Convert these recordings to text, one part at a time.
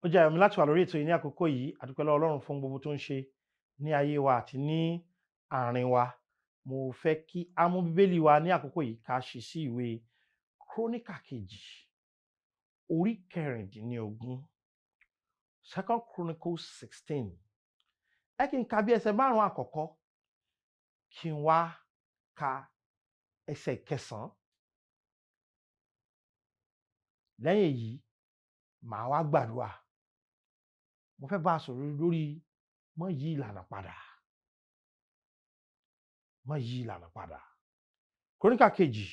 Ó jẹ́ àmì láti wà lórí ètò yìí ní àkókò yìí. A dúpẹ́ lọ́wọ́ Ọlọ́run fún gbogbo tó ń ṣe ní ayé wa àti ní àárín wa. Mo fẹ́ kí a mú Bíbélì wa ní àkókò yìí ká ṣí sí ìwé Kronika kejì, orí 16. 2 Chronicles 16. Ẹ kí n ka bí ẹsẹ̀ 5 àkọ́kọ́ kí n wá ka ẹsẹ̀ 9. Lẹ́yìn èyí, màá wá gbàdúrà. Mo fẹ́ bá a sọ̀rọ̀ lórí mọ́ yí ìlànà padà. Mọ́ yí ìlànà padà. Kronika kejì,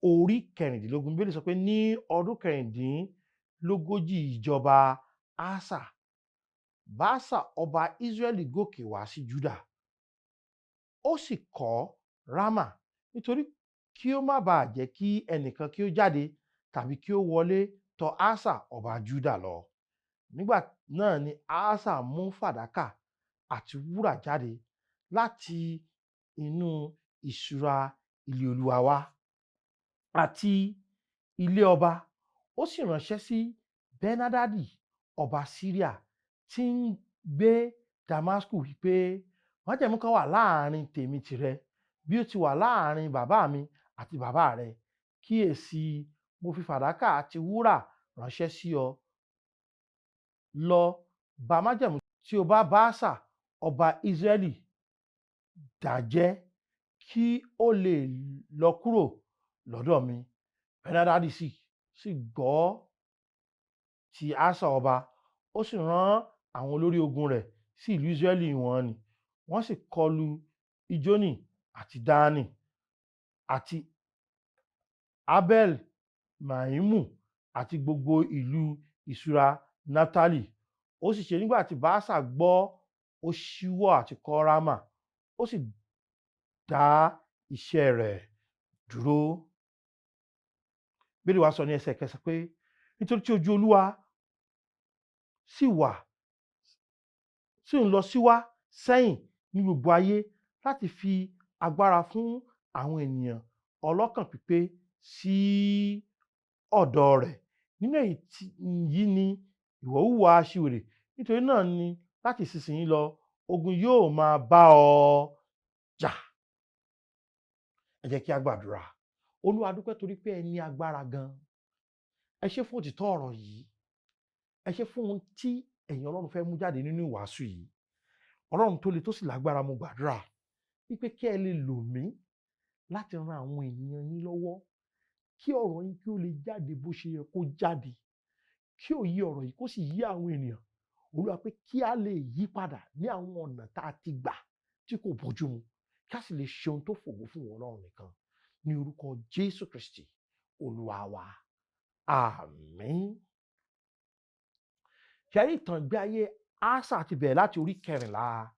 orí 16. Bíbélì sọ pé ní ọdún 16 ìjọba Asa, Baasa ọba Israẹli gòkè wá sí Juda. Ó sì kọ́ Rama nítorí kí ó má bàa jẹ́ kí ẹnìkan kí ó jáde tàbí kí ó wọlé tọ̀ Asa ọba Juda lọ. Nígbà náà ni Asa mú fàdákà àti wúrà jáde láti inú ìṣúra ilé Olúwa wá àti ilé ọba. Ó sì ránṣẹ́ sí Benadadi ọba Síríà tí ń gbé Damasku wípé májẹ̀mú kan wà láàrin tèmi tìrẹ bí ó ti wà láàrin bàbá mi àti bàbá rẹ. Kíyèsí, mo fi fàdákà àti wúrà ránṣẹ́ sí ọ. Lọ bá májẹ̀mú tí o bá Baasa ọba Israẹli dájẹ́ kí ó lè lọ kúrò lọ́dọ̀ mi. Benadadi sì gbọ́ ti Asa ọba, ó sì rán àwọn olórí ogun rẹ̀ sí ìlú Israẹli wọn ni. Wọ́n sì kọlu Ijoni àti Dani àti Abel Maimu àti gbogbo ìlú ìṣúra Naftali. Ó sì ṣe nígbà tí Baasa gbọ́, ó ṣíwọ́ àti kọ́ Rama, ó sì dá iṣẹ́ rẹ̀ dúró. Bíbélì wa sọ ní ẹsẹ̀ 9 pé nítorí tí ojú Olúwa sì ń lọ síwá sẹ́yìn ní gbogbo ayé láti fi agbára fún àwọn ènìyàn ọlọ́kàn pípé sí ọ̀dọ̀ rẹ̀. Nínú èyí ni ìwọ hùwà aṣiwèrè. Nítorí náà ni láti ìsinsìnyí lọ ogun yóò máa bá ọ jà. Ẹ jẹ́ kí a gbàdúrà. Olúwa, a dúpẹ́ torí pé ẹ ní agbára gan. Ẹ ṣé fún òtítọ́ ọ̀rọ̀ yìí. Ẹ ṣé fún ohun tí ẹ̀yin Ọlọ́run fẹ́ mú jáde nínú ìwàásù yìí. Ọlọ́run tó le tó sì lágbára, mo gbàdúrà wípé kí ẹ lè lò mí láti ran àwọn ènìyàn yín lọ́wọ́, kí ọ̀rọ̀ yín kí ó lè jáde bó ṣe yẹ kó jáde, kí òye ọ̀rọ̀ yìí kó sì yé àwọn ènìyàn. Olúwa, pé kí a lè yí padà ní àwọn ọ̀nà tá a ti gbà tí kò bójú mu, kí a sì lè ṣe ohun tó fògo fún wọn Ọlọ́run nìkan. Ní orúkọ Jésù Kristi Olúwa wa. Àmín. Ṣé rí ìtàn ìgbé ayé Asa ti bẹ̀rẹ̀ láti orí 14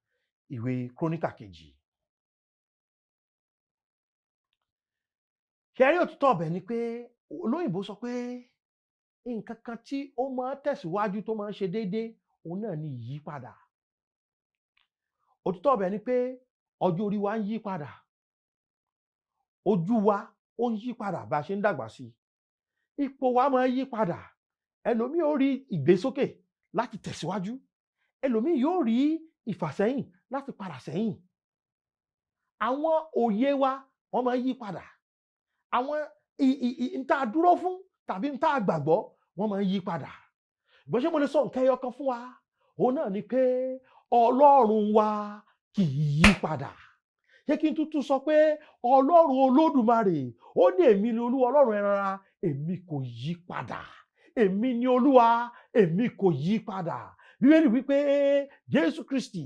ìwé Kronika kejì. Ṣé rí òtítọ́ ọbẹ̀ ni pé olóyìnbó sọ pé nǹkan kan tí ó máa ń tẹ̀síwájú tó máa ń ṣe déédéé, òun náà ni ìyípadà. Òtítọ́ ọbẹ̀ ni pé ọjọ́ orí wa ń yí padà, ojú wa ó ń yí padà bá a ṣe ń dàgbà sí. Ipò wa máa ń yí padà. Ẹlòmíì ó rí ìgbésókè láti tẹ̀síwájú, ẹlòmíì yóò rí ìfàsẹ́yìn láti padà sẹ́yìn. Àwọn òye wa wọ́n máa ń yí padà. Àwọn ìta dúró fún tàbí ìta gbàgbọ́ wọ́n máa ń yí padà. Ṣùgbọ́n ṣé mo lè sọ nǹkan ẹyọ kan fún wa? Òun náà ni pé Ọlọ́run wa kì í yí padà. Ṣé kí n tútù sọ pé Ọlọ́run Olódùmarè, ó ní èmi ni Olúwa Ọlọ́run ẹran ara, èmi kò yí padà. Èmi ni Olúwa, èmi kò yí padà. Bíbélì wípé Jésù Kristi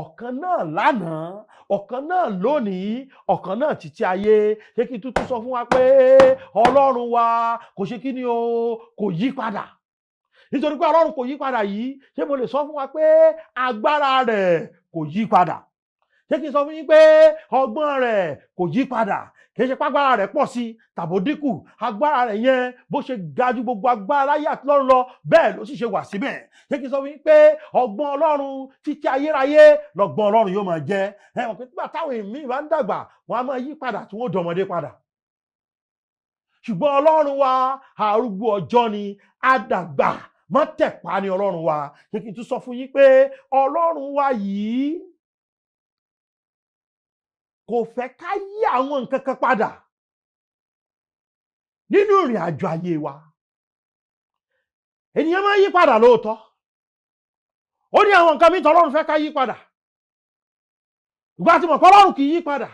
ọ̀kan náà lánàá, ọ̀kan náà lónìí, ọ̀kan náà títí ayé. Ṣé kí n tútù sọ fún wa pé Ọlọ́run wa kò ṣe kí ni o, kò yí padà. Nítorí pé Ọlọ́run kò yí padà yìí, ṣé mo lè sọ fún wa pé agbára rẹ̀ kò yí padà? Ṣé kí n sọ fún yín pé ọgbọ́n rẹ̀ kò yí padà? Kì í ṣe pàgbára rẹ̀ pọ̀ sí tàbí dínkù. Agbára rẹ̀ yẹn bó ṣe ga ju gbogbo agbára láyé àti lọ́run lọ, bẹ́ẹ̀ ló sì ṣe wà síbẹ̀. Ṣé kí n sọ fún yín pé ọgbọ́n Ọlọ́run títí ayérayé lọ́gbọ́n Ọlọ́run yóò máa jẹ́? Ẹ mọ̀ pé nígbà táwọn èmi bá ń dàgbà, wọ́n á máa yí padà tí wọ́n dọmọdé padà. Ṣùgbọ́n Ọlọ́run wa arúgbó ọjọ́ ni, á dàgbà má tẹ̀pá ní Ọlọ́run wa. Jẹ́ kí n tún sọ fún yín pé Ọlọ́run wa yìí kò fẹ́ ká yí àwọn nǹkan kan padà nínú ìrìn àjò ayé wa. Ènìyàn máa ń yí padà lóòótọ́. Ó ní àwọn nǹkan mìíràn Ọlọ́run fẹ́ ká yí padà. Ìgbà tí mo pé Ọlọ́run kì í yí padà,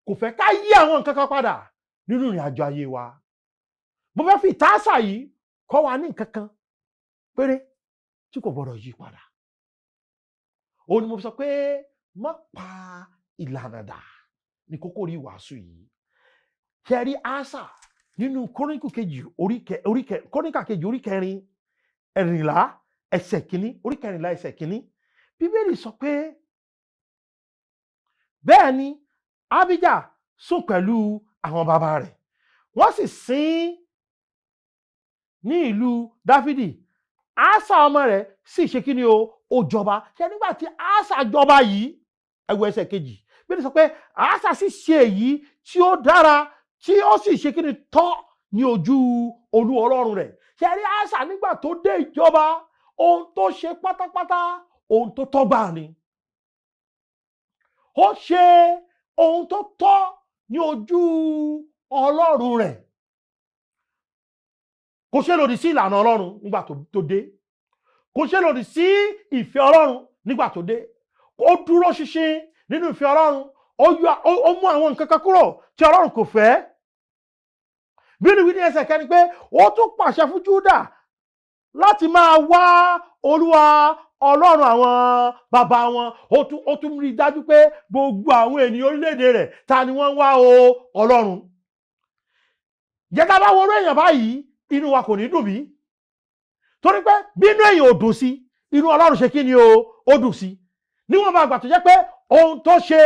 kò fẹ́ ká yí àwọn nǹkan kan padà nínú ìrìn àjò ayé wa. Mo fẹ́ fi ìtàsà yìí kọ́ wa ní nǹkan kan péré tí kò gbọdọ̀ yí padà. Ó ní mo sọ pé má pa ìlànà dà ní kókó rí ìwàásù yìí. Ṣé rí àṣà nínú Kronika kejì orí kẹrin ẹ̀rìnlá ẹsẹ̀ kìíní, orí kẹrìnlá ẹsẹ̀ kìíní. Bíbélì sọ pé bẹ́ẹ̀ ni Abijah sùn pẹ̀lú àwọn bàbá rẹ̀, wọ́n sì sin ní ìlú Dáfídì. Asa ọmọ rẹ̀ sì ṣe kí ni ó jọba. Ṣé nígbà tí Asa jọba yìí, ẹ wo ẹsẹ̀ kejì, Bíbélì sọ pé Asa sì ṣe èyí tí ó dára, tí ó sì ṣe kí ni tọ́ ní ojú Olúwa Ọlọ́run rẹ̀. Ṣé rí Asa nígbà tó dé ìjọba, ohun tó ṣe pátápátá ohun tó tọ́gbà ni. Ó ṣe ohun tó tọ́ ní ojú Ọlọ́run rẹ̀. Kò ṣe lòdì sí ìlànà Ọlọ́run nígbà tó dé. Kò ṣe lòdì sí ìfẹ́ Ọlọ́run nígbà tó dé. Ó dúró ṣinṣin nínú ìfẹ́ Ọlọ́run. Ó mú àwọn nǹkan kan kúrò tí Ọlọ́run kò fẹ́. Bíbélì ní ẹsẹ̀ kẹrin pé ó tún pàṣẹ fún Júdà láti máa wá Olúwa Ọlọ́run àwọn bàbá wọn. Ó tún rí dájú pé gbogbo àwọn ènìyàn orílẹ̀-èdè rẹ̀ ta ni wọ́n wá Ọlọ́run. Jẹ́ ká bá wo orí èèyàn báyìí, inú wa kò ní dùn bí. Torí pé bí inú èèyàn ò dùn sí, inú Ọlọ́run ṣe kí ni ó dùn sí. Níwọ̀n bá àgbà tó jẹ́ pé ohun tó ṣe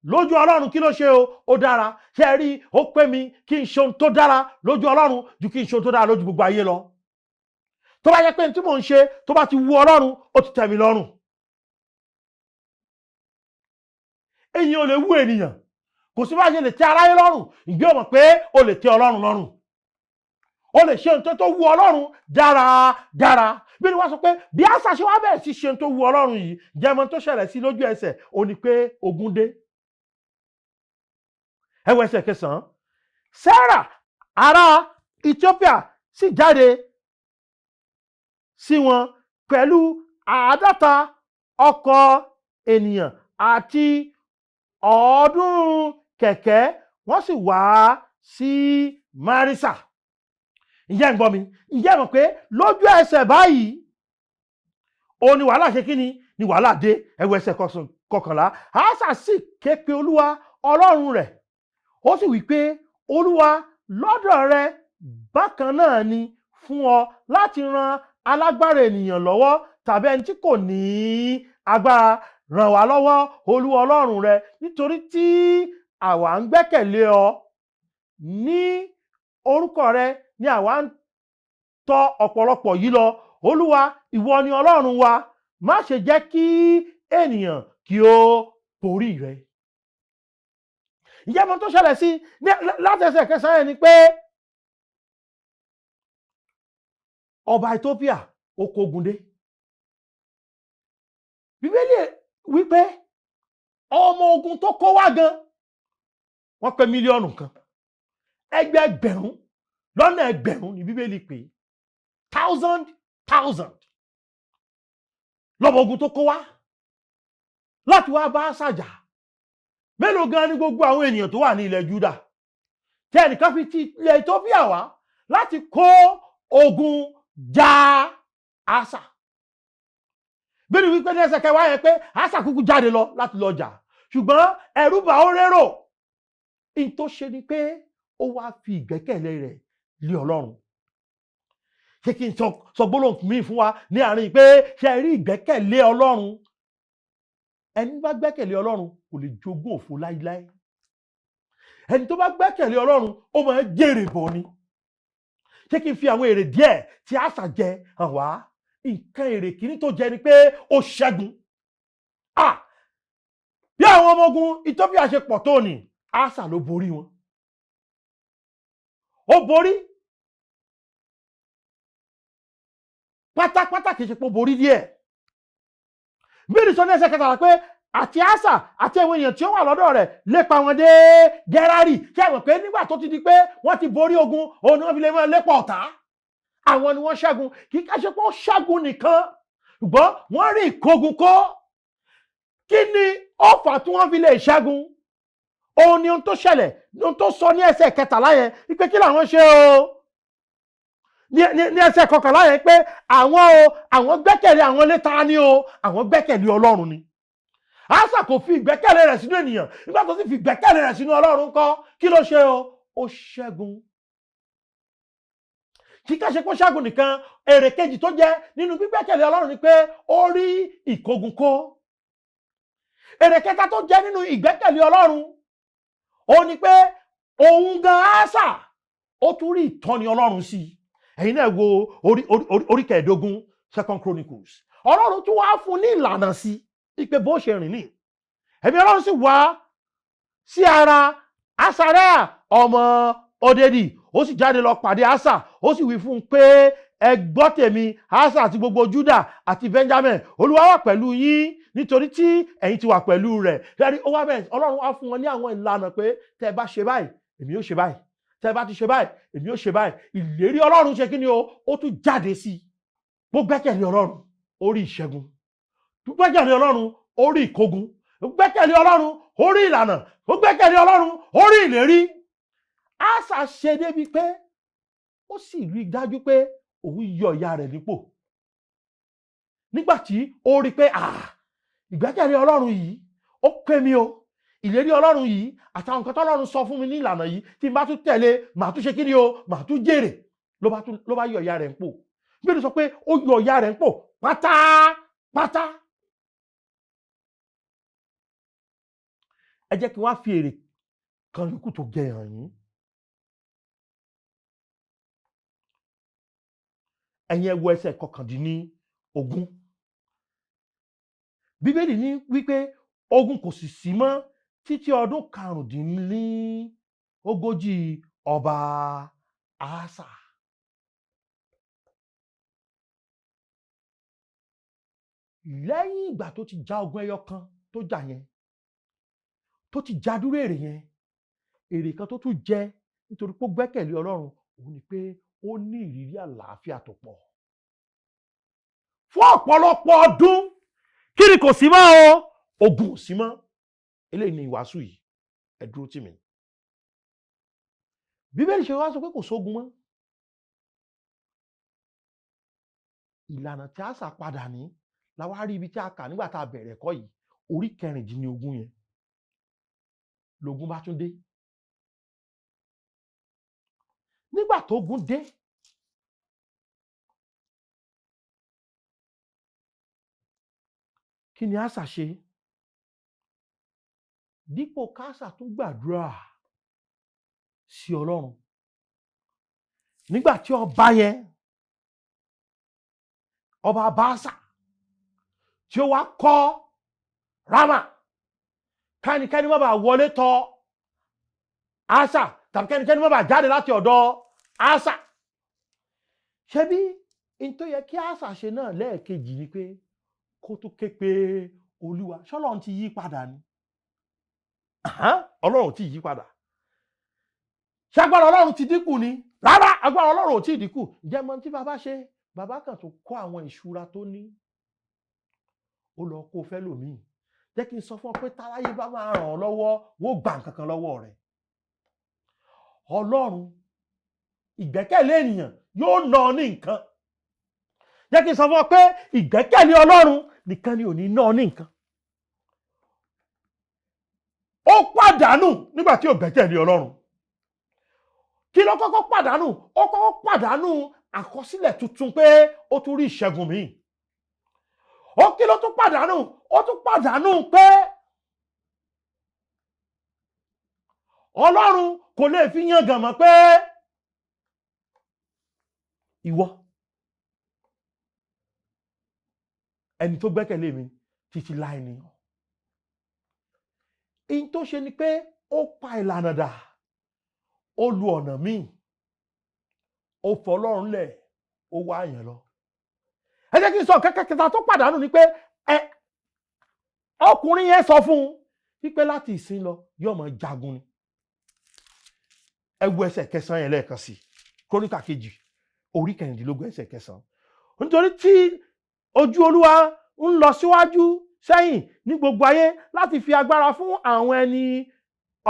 lójú Ọlọ́run kí ló ṣe ó dára. Ṣé ẹ rí, ó pé mi kí n ṣe ohun tó dára lójú Ọlọ́run ju kí n ṣe ohun tó dára lójú gbogbo ayé lọ. Tó bá yẹ pé tí mò ń ṣe tó bá ti wu Ọlọ́run, ó ti tẹ́ mi lọ́rùn. Èyàn ò lè wú ènìyàn, kò sí bá ṣe lè tẹ́ aráyé lọ́rùn, ìgbé ọmọ pé ó lè tẹ́ Ọlọ́run lọ́rùn. Ó lè ṣe ohun tó wu Ọlọ́run dáradára. Bí wọ́n sọ pé bí Asa ṣe wá bẹ̀rẹ̀ sí ṣe ohun tó wu Ọlọ́run yìí, jẹ́ mọ́ tó ṣẹlẹ̀ sí lójú ẹsẹ̀, ó ní pé ogun dé. Ẹ wo ẹsẹ̀ kẹsàn-án. Sarah ará Ethiopia sì jáde sí wọn pẹ̀lú 50 ọkọ̀ ènìyàn àti 100 kẹ̀kẹ́, wọ́n sì wá sí Marisa. Ǹjẹ́ ń gbọ́ mi? Ǹjẹ́ mọ̀ pé lójú ẹsẹ̀ báyìí ó ní wàhálà ṣe kí ni wàhálà dé. Ẹ wo ẹsẹ̀ kọkànlá. Asa sì ké pe Olúwa Ọlọ́run rẹ̀, ó sì wí pé Olúwa, lọ́dọ̀ rẹ bákan náà ni fún ọ láti ran alágbára ènìyàn lọ́wọ́ tàbí ẹni tí kò ní agbára. Ràn wá lọ́wọ́ Olúwa Ọlọ́run rẹ, nítorí tí àwa ń gbẹ́kẹ̀lé ọ. Ní orúkọ rẹ ni àwa ń tọ̀ ọ̀pọ̀lọpọ̀ yìí lọ. Olúwa, ìwọ ni Ọlọ́run wa, má ṣe jẹ́ kí ènìyàn kí ó borí rẹ. Ǹjẹ́ mo tó ṣẹlẹ̀ sí láti ẹsẹ̀ kẹsàn-án ni pé ọba Ethiopia ó kógun dé. Bíbélì wípé ọmọ ogun tó kó wá gan, wọ́n pé mílíọ̀nù kan, ẹgbẹ̀rún lọ́nà ẹgbẹ̀rún ni Bíbélì pé, thousand lọ́mọ ogun tó kó wá láti wá bá ṣàjà. Mélòó gan ni gbogbo àwọn ènìyàn tó wà ní ilẹ̀ Júdà tí ẹnìkan fi ti ilẹ̀ Ethiopia wá láti kó ogun jà Asa. Bíbélì wípé ní ẹsẹ̀ kẹwàá yẹn pé Asa kúkú jáde lọ láti lọ jà, ṣùgbọ́n ẹ̀rù bà ó rérò. In tó ṣe ni pé ó wá fi ìgbẹ́kẹ̀lé rẹ̀ lé Ọlọ́run. Ṣé kí n sọ gbólóhùn mi fún wa ní àárín pé ṣe rí ìgbẹ́kẹ̀lé Ọlọ́run? Ẹni bá gbẹ́kẹ̀lé Ọlọ́run kò lè jogún òfo láíláí. Ẹni tó bá gbẹ́kẹ̀lé Ọlọ́run ó máa ń jèrè bọ̀ ni. Ṣé kí n fi àwọn èrè díẹ̀ tí Asa jẹ hàn wá? Nǹkan èrè kìíní tó jẹ ni pé ó ṣẹ́gun. Bí àwọn ọmọ ogun Ethiopia ṣe pọ̀ tó ní, Asa ló borí wọn. Ó borí. pátápátá kìí ṣe pé ó borí díẹ̀. Bíbélì sọ ní ẹsẹ̀ kẹtàlá pé àti Ásà àti àwọn èèyàn tí ó wà lọ́dọ̀ rẹ̀ lépa wọn dé Gẹ́rárì. Kí ẹ mọ̀ pé nígbà tó ti di pé wọ́n ti borí ogun, òun ni wọ́n fi lè máa lépa ọ̀tá. Àwọn ni wọ́n ṣẹ́gun. Kì í ká ṣe pé ó ṣẹ́gun nìkan, ṣùgbọ́n wọ́n rí ìkógun kó. Kí ni ó fà tí wọ́n fi lè ṣẹ́gun? Òun ni ohun tó ṣẹlẹ̀, ohun tó sọ ní ẹsẹ̀ kẹtàlá yẹn, wípé kí làwọn ṣe o? Ní ẹsẹ̀ kọkànlá yẹn pé àwọn gbẹ́kẹ̀lé àwọn létà ni o, àwọn gbẹ́kẹ̀lé Ọlọ́run ni. Ásà kò fi ìgbẹ́kẹ̀lé rẹ̀ sínú ènìyàn, nígbà tó sì fi ìgbẹ́kẹ̀lé rẹ̀ sínú Ọlọ́run kọ́, kí ló ṣe o? Ó ṣẹ́gun. Kì í ká ṣe pé ó ṣẹ́gun nìkan, èrè kejì tó jẹ́ nínú gbígbẹ́kẹ̀lé Ọlọ́run ni pé ó rí ìkógun kó. Èrè kẹta tó jẹ́ nínú ìgbẹ́kẹ̀lé Ọlọ́run, ó ní pé òun gan Ásà ó tún rí ìtọ́ni Ọlọ́run sí i. Ẹ̀yin náà wo orí kẹẹ̀ẹ́dógún 2 Chronicles. Ọlọ́run tún wá fún ní ìlànà sí i pé bó ṣe rìn ní. Ẹ̀mí Ọlọ́run sì wá sí ara Asarea ọmọ Odedi. Ó sì jáde lọ pàdé Ásà, ó sì wí fún un pé ẹ gbọ́ tèmi, Ásà àti gbogbo Júdà àti Benjamin, Olúwa wà pẹ̀lú yín nítorí tí ẹ̀yin ti wà pẹ̀lú rẹ̀. Lẹ́rìí ó wá bẹ̀rẹ̀, Ọlọ́run wá fún wọn ní àwọn ìlànà pé tẹ́ ẹ bá ṣe báyìí, èmi yóò ṣe báyìí. Tẹ́ ẹ bá ti ṣe báyìí, èmi yóò ṣe báyìí. Ìlérí Ọlọ́run ṣe kí ni o? Ó tún jáde sí i. Bó gbẹ́kẹ̀lé Ọlọ́run, ó rí ìṣẹ́gun. Bó gbẹ́kẹ̀lé Ọlọ́run, ó rí ìkógun. Bó gbẹ́kẹ̀lé Ọlọ́run, ó rí ìlànà. Bó gbẹ́kẹ̀lé Ọlọ́run, ó rí ìlérí. Ásà ṣe débi pé ó sì rí dájú pé òun yọ ìyá rẹ̀ nípò. Nígbà tí ó rí pé ìgbẹ́kẹ̀lé Ọlọ́run yìí ó pé mi o, ìlérí Ọlọ́run yìí àtàwọn nǹkan tọ́lọ́run sọ fún mi ní ìlànà yìí tí n bá tún tẹ̀lé, màá tún ṣe kí ni o, màá tún jèrè. Ló bá yọ ìyá rẹ̀ nípò. Bíbélì sọ pé ó yọ ìyá rẹ̀ nípò pátápátá. Ẹ jẹ́ kí wọ́n á fi èrè kan yòókù tó jẹ hàn yín. Ẹ̀yin ẹ wo ẹsẹ̀ 19. Bíbélì ní wípé ogun kò sì sí mọ́ títí ọdún 45 ọba Ásà. Lẹ́yìn ìgbà tó ti já ogun ẹyọ kan tó jà yẹn, tó ti já dúró èrè yẹn, èrè kan tó tún jẹ nítorí pé ó gbẹ́kẹ̀lé Ọlọ́run, òun ni pé ó ní ìrírí àlàáfíà tó pọ̀. Fún ọ̀pọ̀lọpọ̀ ọdún, kí ni kò sí mọ́ o? Ogun ò sí mọ́. Eléyìí ni ìwàásù yìí. Ẹ dúró tì mí. Bíbélì ṣe wá sọ pé kò sógun mọ́. Ìlànà tí Ásà padà ní la wá rí ibi tí a kà nígbà tá a bẹ̀rẹ̀ ẹ̀kọ́ yìí, orí 19 yẹn. Lógun bá tún dé. Nígbà tó ogun dé, kí ni Ásà ṣe? Dípò k'Ásà tún gbàdúrà sí Ọlọ́run. Nígbà tí ọba yẹn, ọba Ásà, tí ó wá kọ́ Rámà, kẹ́nikẹ́ni má bàa wọlé tọ̀ Ásà tàbí kẹ́nikẹ́ni má bàa jáde láti ọ̀dọ̀ Ásà. Ṣebí in tó yẹ kí Ásà ṣe náà lẹ́ẹ̀kejì ni pé kó tún ké pe Olúwa. Ṣọ́lọ́run ti yí padà ni? Ọlọ́run ti yí padà. Ṣé agbára Ọlọ́run ti dínkù ni? Rárá, agbára Ọlọ́run ò tí ì dínkù. Ǹjẹ́ mọ̀ tí bàbá ṣe? Bàbá kan tó kó àwọn ìṣúra tó ní, ó lọ kó fẹ́ lòmíì. Jẹ́ kí n sọ fún ọ pé táráyé bá máa ràn ọ́ lọ́wọ́, wọ́n gbà nǹkan kan lọ́wọ́ rẹ̀. Ọlọ́run, ìgbẹ́kẹ̀lé ènìyàn yóò ná ọ ní nǹkan. Jẹ́ kí n sọ fún ọ pé ìgbẹ́kẹ̀lé Ọlọ́run nìkan ni ò ní ná ọ ní nǹkan. Ó pàdánù nígbà tí ò gbẹ́kẹ̀lé Ọlọ́run. Kí ló kọ́kọ́ pàdánù? Ó kọ́kọ́ pàdánù àkọsílẹ̀ tuntun pé ó tún rí ìṣẹ́gun míì. Ó kí ló tún pàdánù? Ó tún pàdánù pé Ọlọ́run kò lè fi yangàn mọ́ pé ìwọ ẹni tó gbẹ́kẹ̀lé mi títí láì ní. In tó ṣe ni pé ó pa ìlànà dà, ó lu ọ̀nà míì, ó fọ Ọlọ́run lẹ̀, ó wá yẹn lọ. ẹ jẹ́ kí n sọ kẹ́kẹ́kẹ́ta tó pàdánù ni pé ọkùnrin yẹn sọ fún un wípé láti ìsìn lọ yóò máa jagun ni. Ẹ wo ẹsẹ̀ 9 yẹn lẹ́ẹ̀kan sí Kronika Keji orí 14 ẹsẹ̀ 9. Nítorí tí ojú Olúwa ń lọ síwájú sẹ́yìn ní gbogbo ayé láti fi agbára fún àwọn ẹni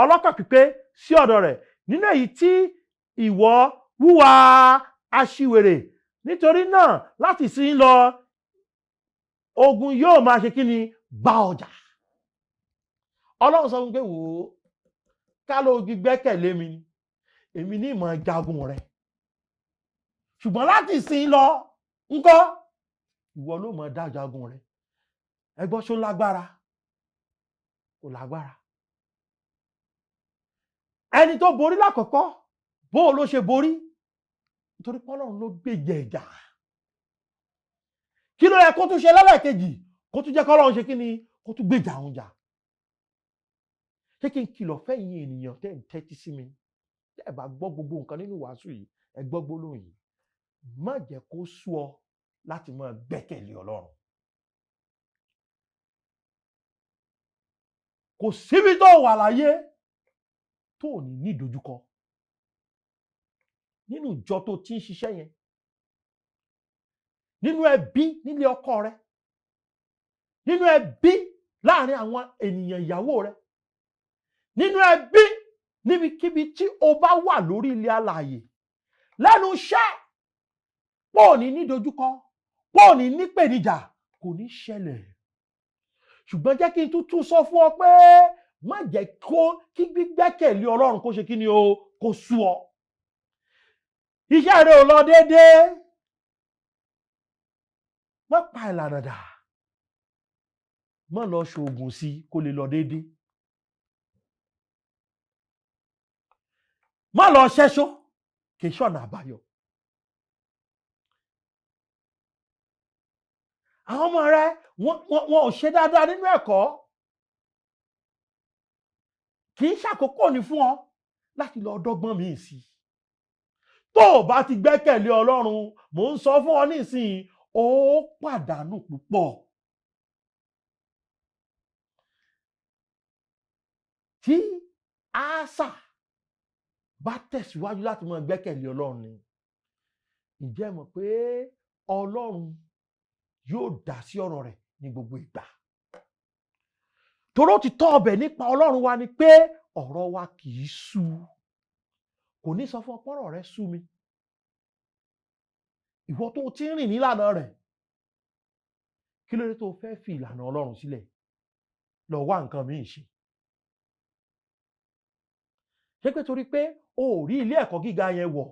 ọlọ́kàn pípé sí ọ̀dọ̀ rẹ̀, nínú èyí tí ìwọ wúwa aṣiwèrè. Nítorí náà láti ìsìn lọ ogun yóò máa ṣe kíni bá ọjà. Ọlọ́run sọ fún pé wò ó, ká ló gbẹ́kẹ̀lé mi ni, èmi ní ìmọ̀ jagun rẹ̀. Ṣùgbọ́n láti ìsìn lọ ńkọ́ ìwọ ló mọ̀ dá jagun rẹ̀. Ẹ gbọ́ ṣó lágbára? Kò lágbára. Ẹni tó borí lákọ̀ọ́kọ́ bó ló ṣe borí? Nítorí pé Ọlọ́run ló gbèjà ẹ̀jà. Kí ló yẹ kó tún ṣe lẹ́lẹ́kejì kó tún jẹ́ kí Ọlọ́run ṣe kí ni kó tún gbèjà àwọn jà? Ṣé kí n kìlọ̀ fẹ́yìn ènìyàn tẹ́ ń tẹ́tí sí mi? Tẹ́ ẹ bá gbọ́ gbogbo nǹkan nínú wàásù yìí, ẹ gbọ́ gbólóhùn yìí. Má jẹ́ kó sú ọ láti máa gbẹ́kẹ̀lé Ọlọ́run. Kò síbi tó wà láyé tó ní ìdojúkọ. Nínú ìjọ tó ti ń ṣiṣẹ́ yẹn, nínú ẹbí nílé ọkọ rẹ, nínú ẹbí láàrin àwọn ènìyàn ìyàwó rẹ, nínú ẹbí níbikíbi tí o bá wà lórí ilẹ̀ alààyè, lẹ́nu iṣẹ́ pọ̀ ní ìdojúkọ, pọ̀ ní nípèníjà, kò ní ṣẹlẹ̀. Ṣùgbọ́n jẹ́ kí n tún sọ fún ọ pé má jẹ́ kí gbígbẹ́kẹ̀lé Ọlọ́run kó ṣe kí ni o kó sú ọ. Iṣẹ́ rẹ ò lọ déédéé, má pa ìlànà dà, má lọ ṣoògùn sí kó lè lọ déédéé, má lọ ṣẹ́ṣó kì í ṣọ̀nà àbáyọ. Àwọn ọmọ rẹ wọn ò ṣe dáadáa nínú ẹ̀kọ́, kì í ṣàkókò ní fún ọ láti lọ dọ́gbọ́n míì sí. Tó o bá ti gbẹ́kẹ̀lé Ọlọ́run, mò ń sọ fún ọ nísìnyí, ó pàdánù púpọ̀. Tí Ásà bá tẹ̀síwájú láti máa gbẹ́kẹ̀lé Ọlọ́run ni, ǹjẹ́ mọ̀ pé Ọlọ́run yóò dá sí ọ̀rọ̀ rẹ̀ ní gbogbo ìgbà. Toró ti tọ́ ọbẹ̀ nípa Ọlọ́run wa ni pé ọ̀rọ̀ wa kì í sú. Kò ní sọ fún ọ pé ọ̀rọ̀ rẹ sú mi. Ìwọ tó ti ń rìn nílànà rẹ̀, kí ló dé tó fẹ́ fi ìlànà Ọlọ́run sílẹ̀ lọ wá nǹkan míì ṣe? Ṣé pé torí pé o ò rí ilé ẹ̀kọ́ gíga yẹn wọ̀,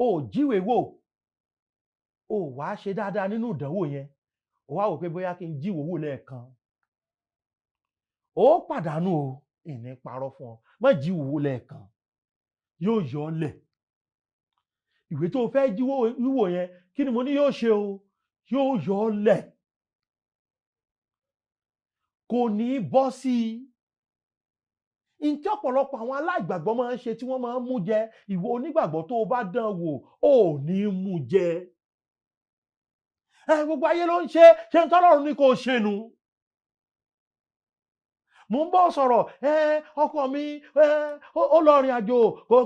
o ò jíwèé wò, o ò wá ṣe dáadáa nínú ìdánwò yẹn, o wá wò pé bóyá kí n jíwèé wò lẹ́ẹ̀kan? Ó pàdánù o, ìní parọ́ fún ọ, má jíwèé wò lẹ́ẹ̀kan, yóò yọ ọ́ lẹ̀. Ìwé tó fẹ́ jíwò yẹn, kí ni mo ní yóò ṣe o? Yóò yọ ọ́ lẹ̀. Kò ní bọ́ sí i. Ǹtí ọ̀pọ̀lọpọ̀ àwọn aláìgbàgbọ́ máa ń ṣe tí wọ́n máa ń mú jẹ, ìwọ onígbàgbọ́ tó o bá dán wò, ò ní mú jẹ. Gbogbo ayé ló ń ṣe ń tọ́lọ́run ní kò ṣe nu. Mo ń bọ́ sọ̀rọ̀, ọkọ mi ó lọ rìn àjò,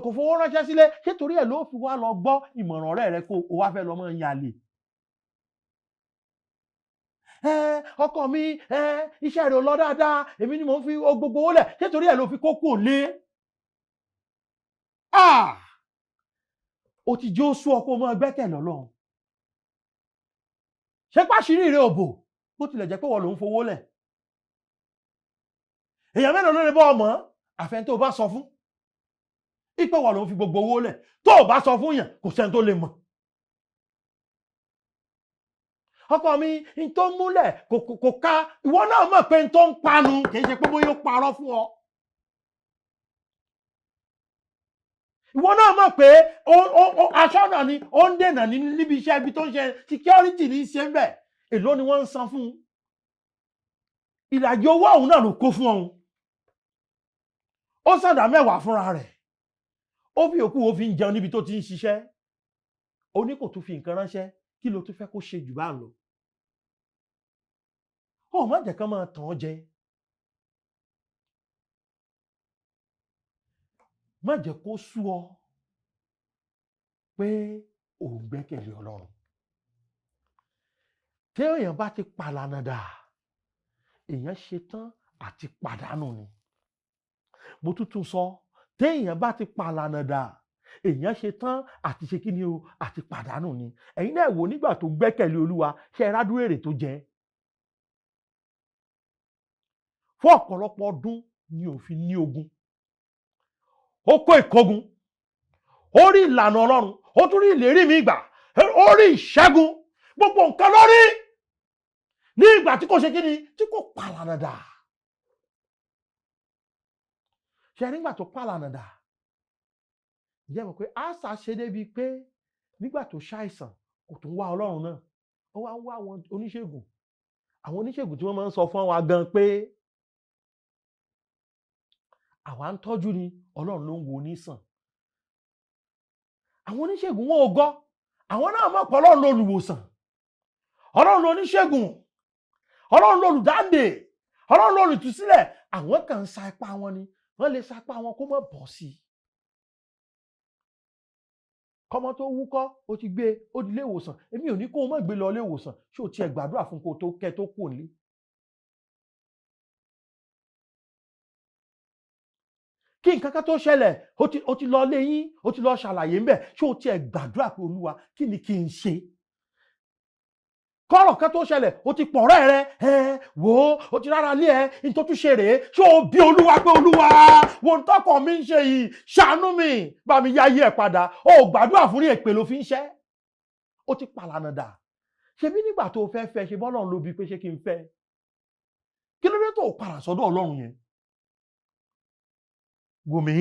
kò fowó ránṣẹ́ sílé, ṣé torí ẹ̀ ló fi wá lọ gbọ́ ìmọ̀ràn ọ̀rẹ́ rẹ kó o wá fẹ́ lọ mọ́ yàlè? Ọkọ mi iṣẹ́ rẹ̀ ò lọ dáadáa, èmi ni mò ń fi gbogbo owó lẹ̀, ṣé torí ẹ̀ ló fi kókó lé? O ti jó sú ọkọ mọ́ gbẹ́kẹ̀lé Ọlọ́run. Ṣé pàṣírí rẹ̀ ò bò bó tilẹ̀ jẹ́ pé wọ́n ló ń fowó lẹ̀? Èèyàn mélòó ló lè bọ́ ọmọ àfẹn tó bá sọ fún? Ìpé wọ́n ló ń fi gbogbo owó lẹ̀, tó bá sọ fún yàn kò sẹ́ni tó lè mọ̀. Ọkọ mi n tó múlẹ̀ kò ká, ìwọ náà mọ̀ pé n tó ń panu kì í ṣe pé bóyá ó parọ́ fún ọ. Ìwọ náà mọ̀ pé aṣọ́nà ni ó ń dènà níbi iṣẹ́ ibi tó ń ṣe security ní ṣe ń bẹ̀, èló ni wọ́n ń san fún un? Ìlàjì owó ọ̀hún náà ló kó fún ọ̀hún. Ó sàdá 10 fúnra rẹ̀, ó fi òkú ó fi ń jẹun níbi tó ti ń ṣiṣẹ́. Ó ní kò tún fi nǹkan ránṣẹ́, kí ló tún fẹ́ kó ṣe jù bá ń lọ? Ó má jẹ́ kán máa tàn ọ́ jẹ. Má jẹ́ kó sú ọ pé ò ń gbẹ́kẹ̀lé Ọlọ́run. Tí èèyàn bá ti pàlànà dà, èèyàn ṣetán àti pàdánù ni. Mo tuntun sọ, tí èèyàn bá ti pàlànà dà, èèyàn ṣetán àti ṣe kí ni o, àti pàdánù ni. Ẹ̀yin náà wò nígbà tó gbẹ́kẹ̀lé Olúwa, ṣe ẹ rádúró èrè tó jẹ. Fún ọ̀pọ̀lọpọ̀ ọdún ni ò fi ní ogun. Ó kó ìkógun, ó rí ìlànà Ọlọ́run, ó tún rí ìlérí mi gbà, ó rí ìṣẹ́gun, gbogbo nǹkan lórí. Ní ìgbà tí kò ṣe kí ni, tí kò pàlànà dà. Ṣé nígbà tó pàlànà dà, ǹjẹ́ mọ̀ pé Ásà ṣe débi pé nígbà tó ṣàìsàn kò tún wá Ọlọ́run náà, ó wá ń wá àwọn oníṣègùn. Àwọn oníṣègùn tí wọ́n máa ń sọ fún wa gan pé àwa ń tọ́jú ni, Ọlọ́run ló ń wo onísàn. Àwọn oníṣègùn wọn ò gọ́, àwọn náà mọ̀ pé Ọlọ́run ló olùwòsàn, Ọlọ́run ló oníṣègùn, Ọlọ́run ló olùdáǹdè, Ọlọ́run ló olùtúsílẹ̀. Àwọn kan ń sa ipá wọn ni, wọ́n lè sa ipá wọn kó má bọ́ sí i. Kọ́mọ tó wúkọ́, ó ti gbé, ó di ilé ìwòsàn. Èmi ò ní kó o má gbé lọ ilé ìwòsàn, ṣé o tiẹ̀ gbàdúrà fún kó tó kẹ́ tó kù nílé. Kí nǹkan kan tó ṣẹlẹ̀, ó ti lọ lé yín, ó ti lọ ṣàlàyé ńbẹ̀, ṣé o tiẹ̀ gbàdúrà pé Olúwa kí ni kí n ṣe? Kọ́rọ̀ kan tó ṣẹlẹ̀, ó ti pọ̀rẹ́ rẹ, wò ó ti rárá lé ẹ, ní tó tún ṣe rèé, ṣé o bí Olúwa pé Olúwa, wo ń tọ́kọ̀ mi ń ṣe yìí, ṣàánú mi, bá mi yá ayé ẹ̀ padà. Ó gbàdúrà fún ní èpè ló fi ń ṣẹ́. Ó ti pàlànà dà. Ṣebí nígbà tó fẹ́ fẹ́ ṣe bọ́lọ́run ló bi pé ṣé kí n fẹ́? Kí ló dé tó padà sọ́dọ̀ Ọlọ́run yẹn? Wòmí,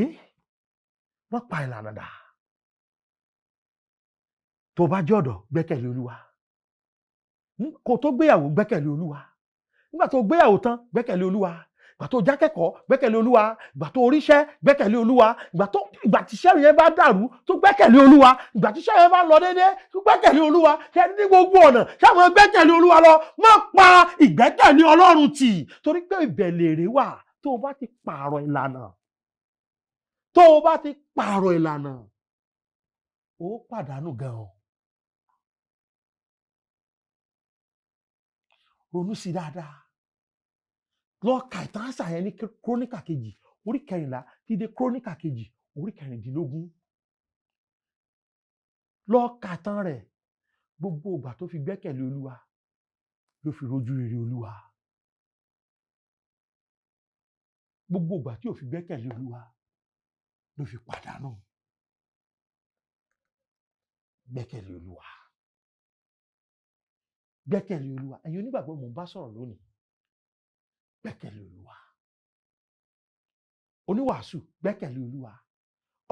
wọ́n pa ìlànà dà. Tó bá jẹ́ ọ̀dọ́, gbẹ́kẹ̀lé Olúwa. Kó tó gbéyàwó, gbẹ́kẹ̀lé Olúwa. Nígbà tó gbéyàwó tán, gbẹ́kẹ̀lé Olúwa. Ìgbà tó jákẹ́kọ̀ọ́, gbẹ́kẹ̀lé Olúwa. Ìgbà tó ríṣẹ́, gbẹ́kẹ̀lé Olúwa. Ìgbà tí iṣẹ́ yẹn bá dàrú, tó gbẹ́kẹ̀lé Olúwa. Ìgbà tí iṣẹ́ yẹn bá lọ déédéé, tó gbẹ́kẹ̀lé Olúwa. Ṣé ní gbogbo ọ̀nà, ṣá máa gbẹ́kẹ̀lé Olúwa lọ? Má pa ìgbẹ́kẹ̀lé Ọlọ́run tì, torí pé ìbẹ̀lẹ̀ èrè wà tó o bá ti pààrọ̀ ìlànà. Tó o bá ti pààrọ̀ ìlànà, ó pàdánù gan-an. Ronú sí dáadáa. Lọ ka ìtàn Ásà yẹn ní Kronika kejì, orí 14 ti dé Kronika kejì, orí 15. Lọ ka ìtàn rẹ̀. Gbogbo ìgbà tó fi gbẹ́kẹ̀lé Olúwa ló fi rojú rere Olúwa. Gbogbo ìgbà tí ò fi gbẹ́kẹ̀lé Olúwa ló fi pàdánù. Gbẹ́kẹ̀lé Olúwa. Gbẹ́kẹ̀lé Olúwa. Ẹ̀yin onígbàgbọ́ mò ń bá sọ̀rọ̀ lónìí. Gbẹ́kẹ̀lé Olúwa. Oníwàásù, gbẹ́kẹ̀lé Olúwa.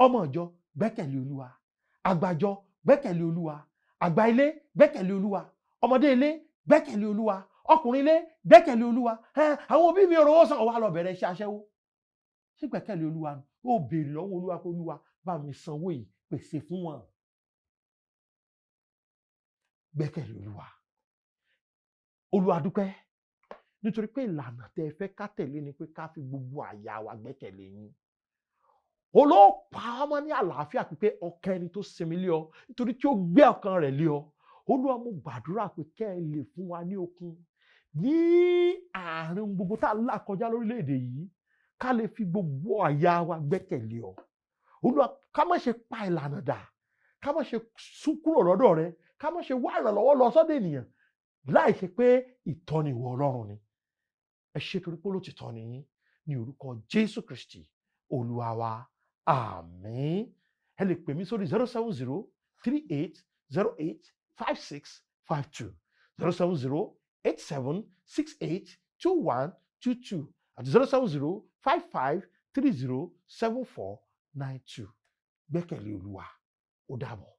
Ọmọ ìjọ, gbẹ́kẹ̀lé Olúwa. Àgbàjọ, gbẹ́kẹ̀lé Olúwa. Àgbà ilé, gbẹ́kẹ̀lé Olúwa. Ọmọdé ilé, gbẹ́kẹ̀lé Olúwa. Ọkùnrin ilé, gbẹ́kẹ̀lé Olúwa. Àwọn òbí mi rówó san, ó wá lọ bẹ̀rẹ̀ iṣẹ́ aṣẹ́wó. Ṣé gbẹ́kẹ̀lé Olúwa ni? Ó béèrè lọ́wọ́ Olúwa pé Olúwa bá mi sanwó yìí, pèsè fún wọn. Gbẹ́kẹ̀lé Olúwa. Olúwa dúpẹ́ nítorí pé ìlànà tẹ́ fẹ́ ká tẹ̀lé ni pé ká fi gbogbo àyà wa gbẹ́kẹ̀lé yín. Olóòpá ọmọ ní àlàáfíà pípé ọkàn ẹni tó sinmi lé ọ nítorí tí ó gbé ọkàn rẹ̀ lé ọ. Olúwa, mo gbàdúrà pé kẹ́ ẹ lè fún wa ní okun ní àárín gbogbo tá a là kọjá lórílẹ̀‐èdè yìí, ká lè fi gbogbo àyà wa gbẹ́kẹ̀lé ọ. Olúwa, ká má ṣe pa ìlànà dà, ká má ṣe sún kúrò lọ́dọ̀ rẹ, ká má ṣe wá ìrànlọ́wọ́ lọ sọ́dọ̀ ènìyàn láì ṣe pé ìtọ́ni ìwọ Ọlọ́run ni. Ẹ ṣé torí pé olótìtọ́ ni yín, ní orúkọ Jésù Kristi Olúwa wa. Àmín. Ẹ lè pè mí sórí 07038085652, 07087682122 àti 07055307492. Gbẹ́kẹ̀lé Olúwa. Ó dàbọ̀.